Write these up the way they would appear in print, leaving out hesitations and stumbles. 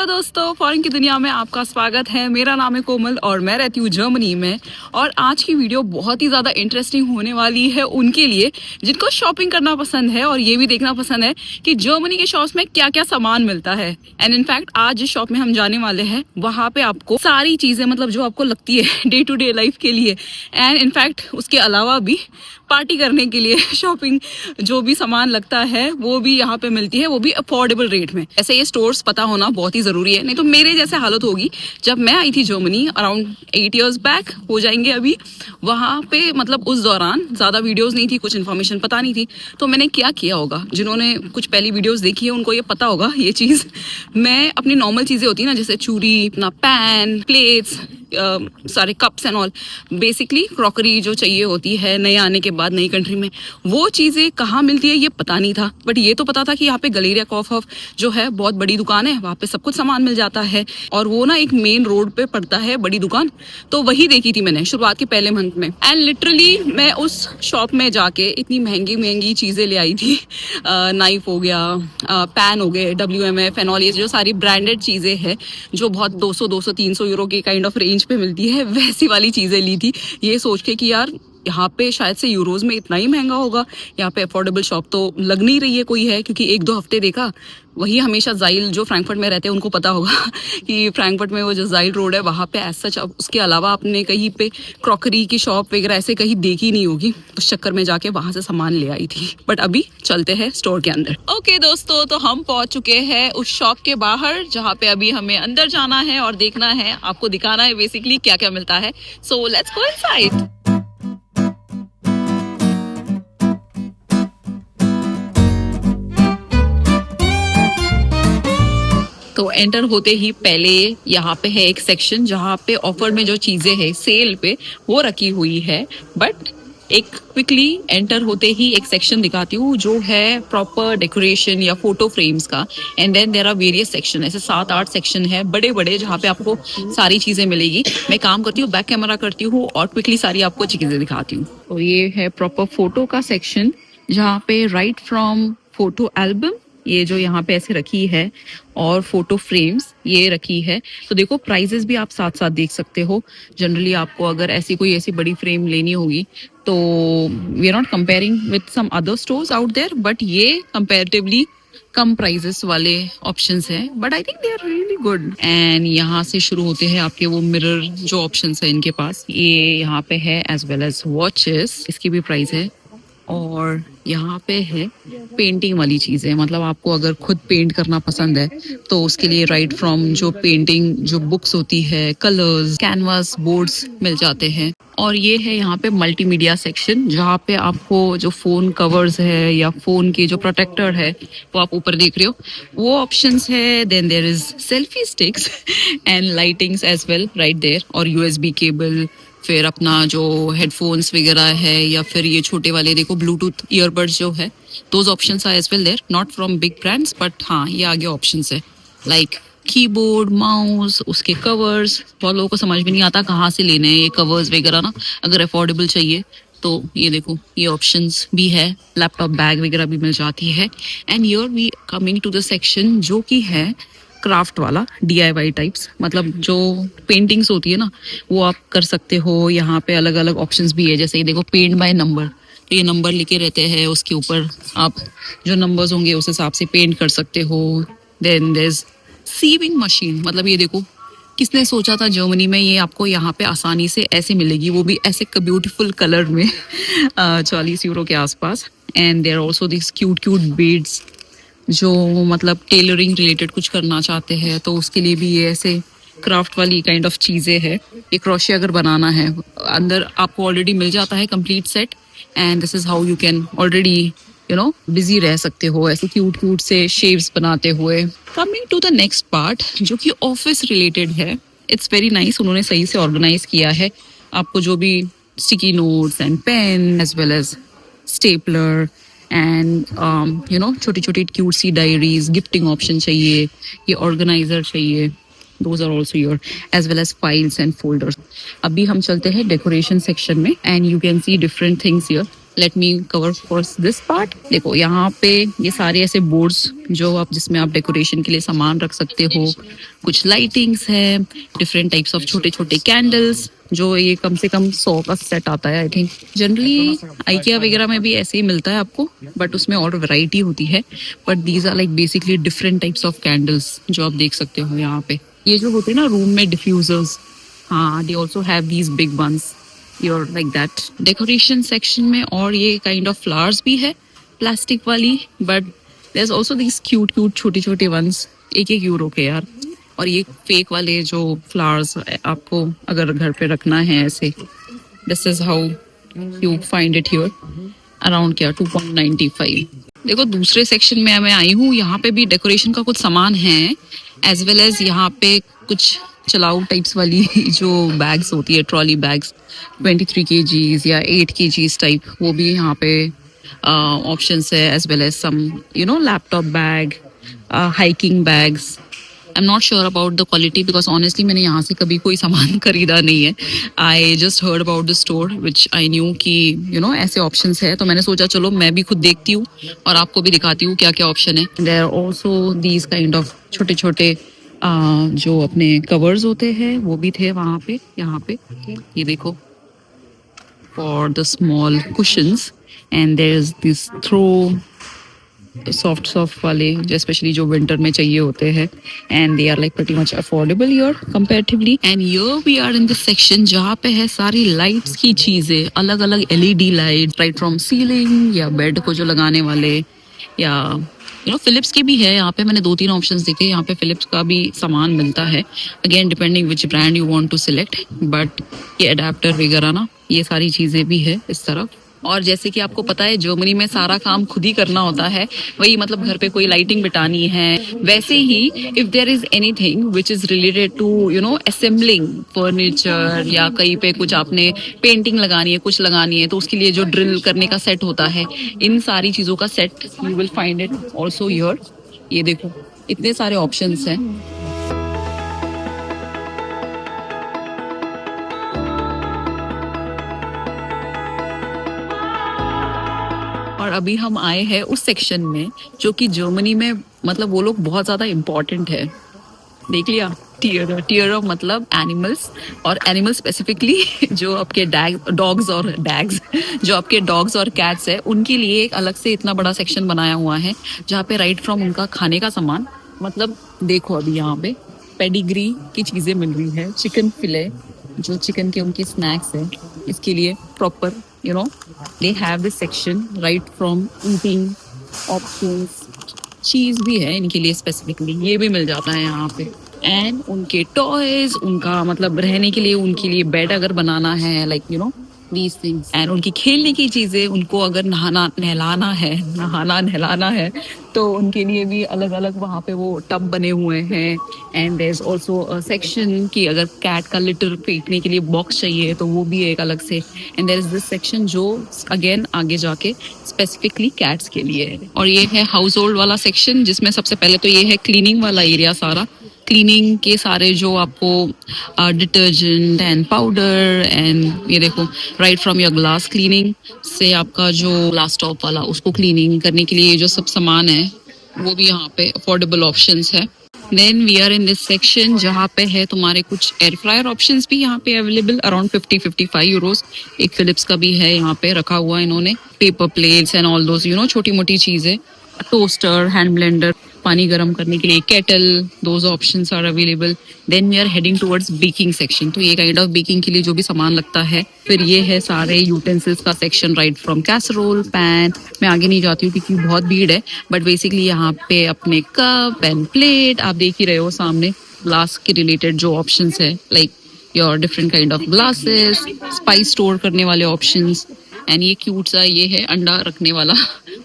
Hello दोस्तों, foreign की दुनिया में आपका स्वागत है। मेरा नाम है कोमल और मैं रहती हूँ जर्मनी में। और आज की वीडियो बहुत ही ज़्यादा इंटरेस्टिंग होने वाली है उनके लिए जिनको शॉपिंग करना पसंद है और ये भी देखना पसंद है कि जर्मनी के शॉप्स में क्या क्या सामान मिलता है। एंड इनफैक्ट आज जिस शॉप में हम जाने वाले हैं वहाँ पे आपको सारी चीज़ें मतलब जो आपको लगती है डे टू डे लाइफ के लिए एंड इनफैक्ट उसके अलावा भी पार्टी करने के लिए शॉपिंग जो भी सामान लगता है वो भी यहाँ पे मिलती है, वो भी अफोर्डेबल रेट में। ऐसे ये स्टोर्स पता होना बहुत ही ज़रूरी है, नहीं तो मेरे जैसे हालत होगी। जब मैं आई थी जर्मनी अराउंड 8 years बैक हो जाएंगे अभी, वहाँ पे मतलब उस दौरान ज़्यादा वीडियोस नहीं थी, कुछ इन्फॉर्मेशन पता नहीं थी। तो मैंने क्या किया होगा, जिन्होंने कुछ पहली वीडियोस देखी है उनको ये पता होगा ये चीज़। मैं अपनी नॉर्मल चीज़ें होती है ना, जैसे चूड़ी, अपना पैन, प्लेट्स, सारे cups and all, basically crockery जो चाहिए होती है नए आने के बाद नई कंट्री में, वो चीज़ें कहाँ मिलती है ये पता नहीं था। बट ये तो पता था कि यहाँ पे गलेरिया कॉफ जो है बहुत बड़ी दुकान है, वहाँ पे सब कुछ सामान मिल जाता है और वो ना एक मेन रोड पे पड़ता है बड़ी दुकान। तो वही देखी थी मैंने शुरुआत के पहले मंथ में। एंड लिटरली मैं उस शॉप में जाके इतनी महंगी महंगी चीज़ें ले आई थी। नाइफ हो गया, पैन हो गए, WMF एंड ऑल, ये जो सारी ब्रांडेड चीज़ें हैं जो बहुत 200-300 यूरो की काइंड ऑफ रेंज पे मिलती है, वैसी वाली चीज़ें ली थी ये सोच के कि यार यहाँ पे शायद से यूरोज में इतना ही महंगा होगा। यहाँ पे अफोर्डेबल शॉप तो लग नहीं रही है कोई है, क्योंकि 1-2 हफ्ते देखा वही हमेशा जाइल जो फ्रैंकफर्ट में रहते हैं उनको पता होगा कि फ्रैंकफर्ट में वो जो जाइल रोड है वहाँ पे एज सच, उसके अलावा आपने कहीं पे क्रॉकरी की शॉप वगैरह ऐसे कहीं देखी नहीं होगी। उस चक्कर में जाके वहाँ से सामान ले आई थी। बट अभी चलते हैं स्टोर के अंदर। ओके दोस्तों, तो हम पहुँच चुके हैं उस शॉप के बाहर जहाँ पे अभी हमें अंदर जाना है और देखना है, आपको दिखाना है बेसिकली क्या क्या मिलता है। So let's go inside. तो एंटर होते ही पहले यहाँ पे है एक सेक्शन जहाँ पे ऑफर में जो चीजें हैं सेल पे वो रखी हुई है। बट एक क्विकली एंटर होते ही एक सेक्शन दिखाती हूँ जो है प्रॉपर डेकोरेशन या फोटो फ्रेम्स का। And then there are various section, ऐसे 7-8 सेक्शन है बड़े बड़े जहाँ पे आपको सारी चीजें मिलेगी। मैं काम करती हूँ, बैक कैमरा करती हूँ और क्विकली सारी आपको चीजें दिखाती हूँ। तो ये है प्रॉपर फोटो का सेक्शन जहाँ पे राइट फ्रॉम फोटो एल्बम ये जो यहाँ पे ऐसे रखी है और फोटो फ्रेम्स ये रखी है। तो देखो प्राइजेस भी आप साथ साथ देख सकते हो। जनरली आपको अगर ऐसी बड़ी फ्रेम लेनी होगी तो we are not comparing with some other stores out there, but ये कंपेरेटिवली कम प्राइजेस वाले ऑप्शंस हैं, but I think they are really good. And यहाँ से शुरू होते हैं आपके वो मिरर जो ऑप्शंस है इनके पास, ये यहाँ पे है एज वेल एज वॉचेस, इसकी भी प्राइस है। और यहाँ पे है पेंटिंग वाली चीज़ें, मतलब आपको अगर खुद पेंट करना पसंद है तो उसके लिए राइट फ्रॉम जो पेंटिंग जो बुक्स होती है, कलर्स, कैनवास, बोर्ड्स मिल जाते हैं। और ये है यहाँ पे मल्टीमीडिया सेक्शन जहाँ पे आपको जो फोन कवर्स है या फोन के जो प्रोटेक्टर है वो आप ऊपर देख रहे हो वो ऑप्शंस है। Then there is selfie sticks and lightings as well right there, और USB केबल, फिर अपना जो हेडफोन्स वगैरह है या फिर ये छोटे वाले देखो ब्लूटूथ ईयरबड्स जो है, those options are as well there, not from big brands but हाँ ये आगे ऑप्शंस है लाइक कीबोर्ड, माउस, उसके कवर्स। बहुत लोगों को समझ भी नहीं आता कहाँ से लेने हैं ये कवर्स वगैरह ना, अगर अफोर्डेबल चाहिए तो ये देखो ये ऑप्शंस भी है। लैपटॉप बैग वगैरह भी मिल जाती है। And here we coming to the section जो कि है क्राफ्ट वाला, DIY टाइप्स, मतलब जो पेंटिंग्स होती है ना वो आप कर सकते हो। यहाँ पे अलग अलग ऑप्शंस भी है, जैसे ये देखो पेंट बाय नंबर, तो ये नंबर लिखे रहते हैं, उसके ऊपर आप जो नंबर्स होंगे उस हिसाब से पेंट कर सकते हो। Then there is sewing machine, मतलब ये देखो किसने सोचा था जर्मनी में ये आपको यहाँ पे आसानी से ऐसे मिलेगी, वो भी ऐसे ब्यूटीफुल कलर में 40 यूरो के आसपास। And there also this cute beads जो मतलब टेलरिंग रिलेटेड कुछ करना चाहते हैं तो उसके लिए भी ये ऐसे क्राफ्ट वाली काइंड ऑफ चीज़ें है। एक क्रोशिया अगर बनाना है अंदर आपको ऑलरेडी मिल जाता है complete set, and this is how you can already busy रह सकते हो ऐसे क्यूट से शेप्स बनाते हुए। Coming to the next part जो कि ऑफिस रिलेटेड है, इट्स वेरी नाइस, उन्होंने सही से ऑर्गेनाइज किया है। आपको जो भी sticky notes and pen as well as stapler and छोटी छोटी क्यूट सी डायरीज, गिफ्टिंग ऑप्शन चाहिए, ये ऑर्गेनाइजर चाहिए, those are also your, as well as files and folders. अभी हम चलते हैं डेकोरेशन सेक्शन में and you can see different things here. Let me cover first this part. देखो यहाँ पे ये सारे ऐसे बोर्ड्स जो आप जिसमें आप डेकोरेशन के लिए सामान रख सकते हो, कुछ लाइटिंग्स है, डिफरेंट टाइप्स ऑफ छोटे छोटे कैंडल्स, जो ये कम से कम 100 का सेट आता है आई थिंक। जनरली आइकिया वगैरह में भी ऐसे ही मिलता है आपको, बट उसमें और वैरायटी होती है। But these are like basically different types of candles जो आप देख सकते हो यहाँ पे। ये जो होते हैं ना रूम में डिफ्यूजर्स, हाँ they also have these big ones your like that. Decoration section में और ये काइंड ऑफ फ्लावर्स भी है प्लास्टिक वाली, but there is also these cute cute छोटे छोटे वंस, 1-1 यूरो के यार। और ये फेक वाले जो फ्लावर्स आपको अगर घर पे रखना है ऐसे, this is how you find it here, around क्या 2.95। देखो दूसरे सेक्शन में मैं आई हूँ, यहाँ पे भी डेकोरेशन का कुछ सामान है, एज वेल एज यहाँ पे कुछ चलाऊ टाइप्स वाली जो बैग्स होती है, ट्रॉली बैग्स 23 kgs या 8 kgs टाइप, वो भी यहाँ पे ऑप्शंस है, as well as some you know laptop bag, hiking bags. I am not sure about the quality because honestly मैंने यहाँ से कभी कोई सामान खरीदा नहीं है। I just heard about the store which I knew कि यू नो ऐसे ऑप्शंस है, तो मैंने सोचा चलो मैं भी खुद देखती हूँ और आपको भी दिखाती हूँ क्या क्या ऑप्शन है। There are also these kind of छोटे छोटे जो अपने कवर्स होते हैं वो भी थे वहाँ पे। यहाँ पे ये देखो for the small cushions, and there is this throw soft वाले जो स्पेशली जो विंटर में चाहिए होते हैं, and they are like pretty much affordable here comparatively. And here we are in this section जहाँ पे है सारी लाइट्स की चीजें, अलग अलग LED light, right from ceiling या बेड को जो लगाने वाले, या यू नो फिलिप्स के भी है यहाँ पे। मैंने 2-3 ऑप्शंस देखे, यहाँ पे फिलिप्स का भी सामान मिलता है, again depending which brand you want to select. But ये अडेप्टर वगैरह ना, ये सारी चीजें भी है इस तरफ। और जैसे कि आपको पता है जर्मनी में सारा काम खुद ही करना होता है, वही मतलब घर पे कोई लाइटिंग बिटानी है, वैसे ही if there is anything which is related to you know assembling furniture, या कहीं पे कुछ आपने पेंटिंग लगानी है, कुछ लगानी है, तो उसके लिए जो ड्रिल करने का सेट होता है, इन सारी चीजों का set you will find it also here. ये देखो इतने सारे ऑप्शंस हैं। और अभी हम आए हैं उस सेक्शन में जो कि जर्मनी में मतलब वो लोग बहुत ज्यादा इम्पोर्टेंट है। देख लिया, टीयर ऑफ मतलब एनिमल्स, और एनिमल स्पेसिफिकली जो आपके डॉग्स और डैग्स, जो आपके डॉग्स और कैट्स है, उनके लिए एक अलग से इतना बड़ा सेक्शन बनाया हुआ है जहाँ पे राइट फ्रॉम उनका खाने का सामान, मतलब देखो अभी यहाँ पे पेडिग्री की चीजें मिल रही है, चिकन फिले जो चिकन के उनके स्नैक्स है, इसके लिए proper you know they have this section right from eating options। चीज भी है इनके लिए स्पेसिफिकली, ये भी मिल जाता है यहाँ पे। एंड उनके टॉयज, उनका मतलब रहने के लिए उनके लिए बेड अगर बनाना है, like you know these things. And उनकी खेलने की चीजें, उनको अगर नहाना नहलाना है तो उनके लिए भी अलग अलग वहाँ पे वो टब बने हुए हैं। And there is also a section कि अगर कैट का लिटर फेंकने के लिए बॉक्स चाहिए तो वो भी एक अलग से। And there is this section जो अगेन आगे जाके स्पेसिफिकली कैट्स के लिए है। और ये है हाउस होल्ड वाला सेक्शन, जिसमें सबसे पहले तो ये है क्लीनिंग वाला एरिया, सारा क्लीनिंग के सारे जो आपको डिटर्जेंट एंड पाउडर, एंड ये देखो right from your glass cleaning से आपका जो ग्लास टॉप वाला उसको क्लीनिंग करने के लिए जो सब सामान है वो भी यहाँ पे अफोर्डेबल ऑप्शंस है। Then we are in this section जहाँ पे है तुम्हारे कुछ एयर फ्रायर ऑप्शंस भी यहाँ पे अवेलेबल, अराउंड 50-55 यूरोस। एक फिलिप्स का भी है यहाँ पे रखा हुआ इन्होंने, paper plates and all those you know छोटी मोटी चीजें, टोस्टर, हैंड ब्लेंडर, पानी गर्म करने के लिए kettle, those options are available. Then we are heading towards baking section, तो ये काइंड ऑफ बेकिंग के लिए जो भी सामान लगता है। फिर ये है सारे यूटेंसिल्स का section, right from casserole, pan. मैं आगे नहीं जाती हूँ क्योंकि बहुत भीड़ है, बट बेसिकली यहाँ पे अपने कप एंड प्लेट आप देख ही रहे हो सामने। ग्लास के रिलेटेड जो ऑप्शंस है, like your different kind of glasses, spice store करने वाले ऑप्शंस। एंड ये क्यूट सा ये है अंडा रखने वाला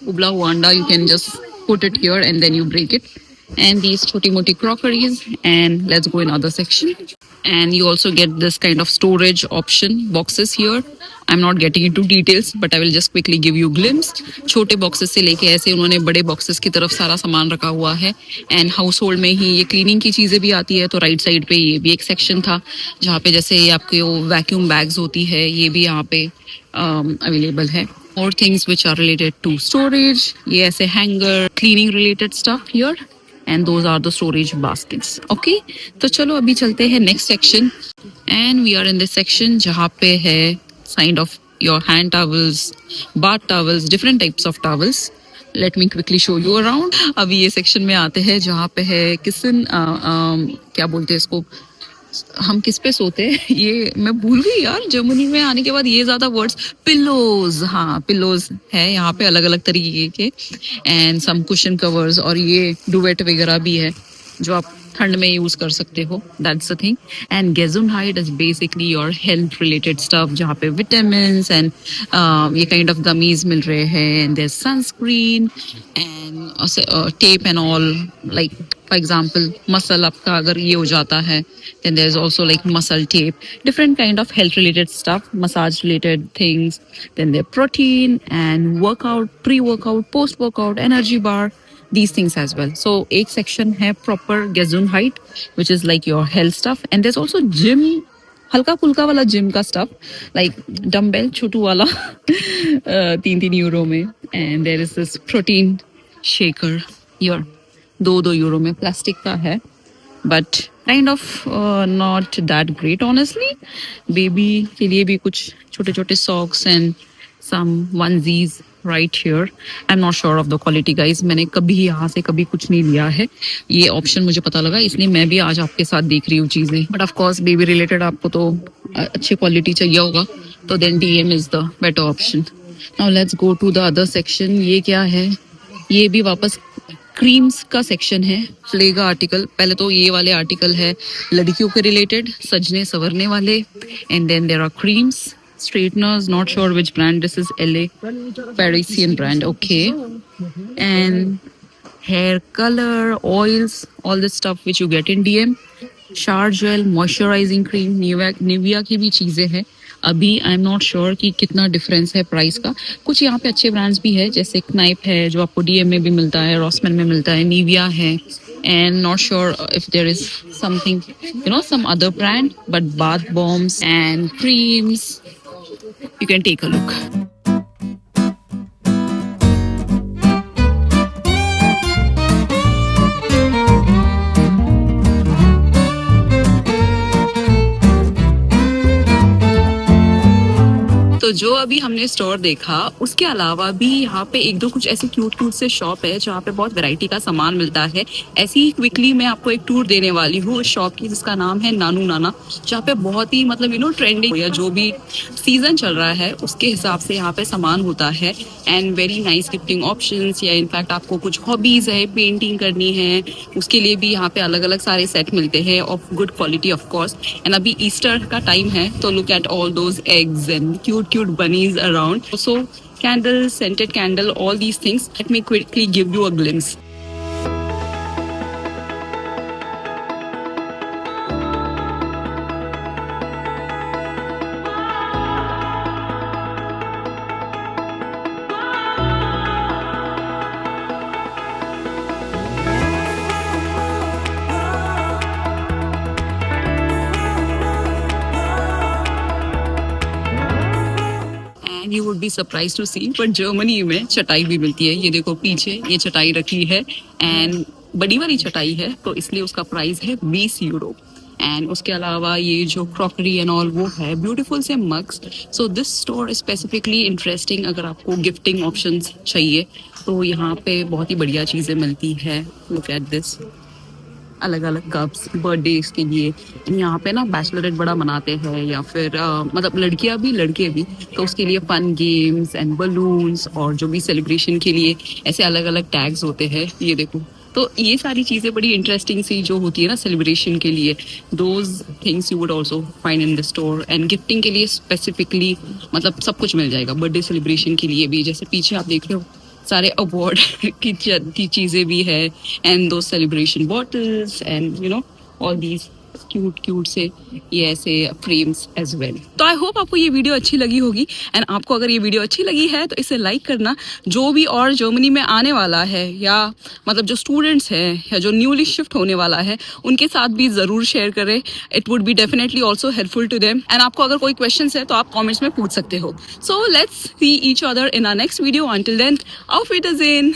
उबला हुआ अंडा, you can just put it here and then you break it. And these choti moti crockeries, and let's go in other section. And you also get this kind of storage option boxes here. I'm not getting into details, but I will just quickly give you glimpse. छोटे boxes से लेके ऐसे उन्होंने बड़े boxes की तरफ सारा सामान रखा हुआ है। And household में ही ये cleaning की चीजें भी आती है, तो right side पे ये भी एक section था जहाँ पे जैसे आपके वो vacuum bags होती है, ये भी यहाँ पे अवेलेबल है। more things which are related to storage. ये ऐसे hanger, cleaning related stuff here. And those are the storage baskets. Okay, तो चलो अभी चलते हैं next section. And we are in this section जहाँ पे है kind of your hand towels, bath towels, different types of towels. Let me quickly show you around. अभी ये section में आते हैं जहाँ पे है किसन क्या बोलते हैं इसको, हम किस पे सोते हैं, ये मैं भूल गई यार, जर्मनी में आने के बाद ये ज्यादा वर्ड्स, पिलोज, हाँ पिलोज है यहाँ पे अलग अलग तरीके के, एंड सम कुशन कवर्स, और ये डुवेट वगैरह भी है जो आप ठंड में यूज कर सकते हो, that's the thing. And Gesundheit is basically your health related stuff जहाँ पे विटामिन एंड ये काइंड ऑफ गमीज मिल रहे हैं, and there sunscreen and tape and all, like for example muscle आपका अगर ये हो जाता है, then there's also like muscle tape, different kind of health related stuff, massage related things. Then there protein and workout, pre-workout, post-workout, energy bar, these things as well. So एक section है proper Gesundheit, which is like your health stuff, and there's also gym, हल्का फुल्का वाला gym का stuff, like dumbbell छोटू वाला 3-3 euro में, and there is this protein shaker your 2-2 euro में, plastic का है, but kind of not that great honestly. Baby के लिए भी कुछ छोटे छोटे socks and some onesies right here. I am not sure of the quality guys, मैंने कभी यहाँ से कभी कुछ नहीं लिया है, ये ऑप्शन मुझे पता लगा इसलिए मैं भी आज आपके साथ देख रही हूँ चीज़ें. But of course baby related आपको तो अच्छी क्वालिटी चाहिए होगा, तो then DM is the better option. Now let's go to the other section. ये क्या है, ये भी वापस क्रीम्स का सेक्शन है, फ्लेगा आर्टिकल. पहले तो ये वाले आर्टिकल है लड़कियों के रिलेटेड, सजने संवरने वाले, and then there are creams, straighteners, not sure which brand this is, LA Parisian brand, okay, and hair color, oils, all this stuff which you get in DM. shower gel, moisturizing cream, Nivea की भी चीज़ें हैं. अभी आई am not sure कि कितना difference है price का. कुछ यहाँ पे अच्छे ब्रांड्स भी है, जैसे क्नाइप है जो आपको DM में भी मिलता है, रॉसमैन में मिलता है, निविया है, and not sure if there is something, you know, some other brand, but bath bombs and creams, you can take a look. तो जो अभी हमने स्टोर देखा उसके अलावा भी यहाँ पे एक दो कुछ ऐसे क्यूट क्यूट से शॉप है जहाँ पे बहुत वैरायटी का सामान मिलता है. ऐसी ही क्विकली मैं आपको एक टूर देने वाली हूँ उस शॉप की जिसका नाम है नानू नाना, जहाँ पे बहुत ही मतलब यू नो ट्रेंडिंग या जो भी सीजन चल रहा है उसके हिसाब से यहाँ पे सामान होता है, and very nice gifting options. या इनफैक्ट आपको कुछ हॉबीज है, पेंटिंग करनी है, उसके लिए भी यहाँ पे अलग अलग सारे सेट मिलते हैं of good quality of course. And अभी ईस्टर का टाइम है तो look at all those eggs and cute bunnies around. So candles, scented candle, all these things. Let me quickly give you a glimpse. You would be surprised to see, but Germany में चटाई भी मिलती है. ये देखो पीछे ये चटाई रखी है, एंड बड़ी वाली चटाई है तो इसलिए उसका प्राइस है 20 यूरो. एंड उसके अलावा ये जो क्रॉकरी एंड ऑल वो है, ब्यूटीफुल से mugs. So this store specifically interesting. अगर आपको गिफ्टिंग ऑप्शंस चाहिए तो यहाँ पे बहुत ही बढ़िया चीज़ें मिलती है. लुक एट दिस, अलग अलग कप्स बर्थडेज के लिए. यहाँ पे ना बैचलरेट बड़ा मनाते हैं, या फिर मतलब लड़कियाँ भी लड़के भी, तो उसके लिए फन गेम्स एंड बलून्स और जो भी सेलिब्रेशन के लिए ऐसे अलग अलग टैग्स होते हैं. ये देखो, तो ये सारी चीज़ें बड़ी इंटरेस्टिंग सी जो होती है ना सेलिब्रेशन के लिए, those things you would also find in the store. And gifting के लिए स्पेसिफिकली मतलब सब कुछ मिल जाएगा. बर्थडे सेलिब्रेशन के लिए भी, जैसे पीछे आप देख रहे हो सारे अवार्ड की चीज़ें भी है, एंड दो celebration bottles and you know all these cute cute से ये ऐसे फ्रेम्स एज वेल। तो आई होप आपको ये वीडियो अच्छी लगी होगी, एंड आपको अगर ये वीडियो अच्छी लगी है तो इसे लाइक करना। जो भी और जर्मनी में आने वाला है, या मतलब जो स्टूडेंट्स हैं या जो न्यूली शिफ्ट होने वाला है, उनके साथ भी ज़रूर शेयर करें। It would be definitely also helpful to them. And आपको अगर कोई क्वेश्चन है तो आप कॉमेंट्स में पूछ सकते हो। So let's see each other in our next video. Until then, auf Wiedersehen।